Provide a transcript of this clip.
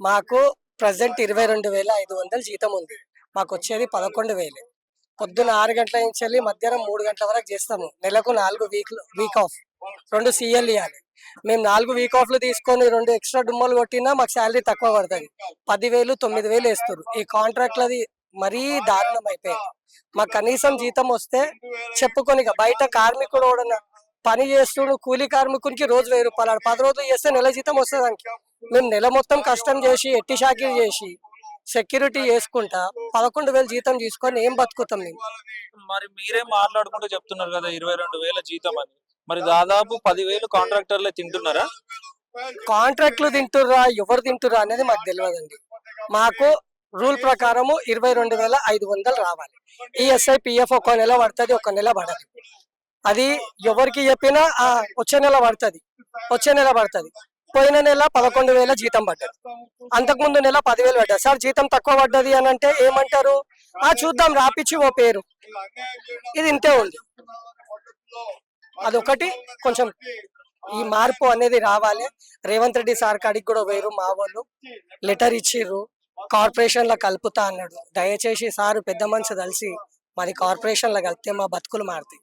మాకు ప్రజెంట్ 22,500 జీతం ఉంది. మాకు వచ్చేది 11,000. పొద్దున 6 గంటల నుంచి వెళ్ళి మధ్యాహ్నం 3 గంటల వరకు చేస్తాము. నెలకు 4 వీక్ ఆఫ్, 2 సీఎల్ ఇవ్వాలి. మేము 4 వీక్ ఆఫ్లు తీసుకొని 2 ఎక్స్ట్రా డుమ్మలు కొట్టినా మాకు శాలరీ తక్కువ పడుతుంది. 10,000 9,000 వేస్తారు. ఈ కాంట్రాక్ట్లది మరీ దారుణం అయిపోయింది. మాకు కనీసం జీతం వస్తే చెప్పుకొని బయట కార్మికుడు కూడా పని చేస్తుడు, కూలీ కార్మికునికి రోజు 1,000 రూపాయలు, 10 రోజులు చేస్తే నెల జీతం వస్తుంది. మేము నెల మొత్తం కష్టం చేసి ఎట్టి షాకిరీ చేసి సెక్యూరిటీ చేసుకుంటా 11,000 జీతం తీసుకొని ఏం బతుకుతాం మేము. మరి మీరే మాట్లాడుకుంటూ చెప్తున్నారు కదా 22,000 జీతం అని. మరి దాదాపు 10,000 కాంట్రాక్టర్లే తింటున్నారా? కాంట్రాక్ట్లు తింటుర్రా, ఎవరు తింటుర్రా అనేది మాకు తెలియదండి. మాకు రూల్ ప్రకారము 22,500 రావాలి. ఈఎస్ఐ పిఎఫ్ ఒక నెల పడుతుంది, ఒక నెల పడదు. అది ఎవరికి చెప్పినా వచ్చే నెల పడుతుంది, పోయిన నెల 11,000 జీతం పడ్డది, అంతకుముందు నెల 10,000 పడ్డది. సార్ జీతం తక్కువ పడ్డది అని అంటే ఏమంటారు? చూద్దాం రాపిచ్చి ఓ పేరు. ఇది ఇంతే ఉంది. అదొకటి కొంచెం ఈ మార్పు అనేది రావాలి. రేవంత్ రెడ్డి సార్ కాడికి కూడా వేరు, మా వాళ్ళు లెటర్ ఇచ్చిర్రు, కార్పొరేషన్ లో కలుపుతా అన్నాడు. దయచేసి సార్ పెద్ద మనసు కలిసి మరి కార్పొరేషన్ లో కలిపితే మా బతుకులు మారుతాయి.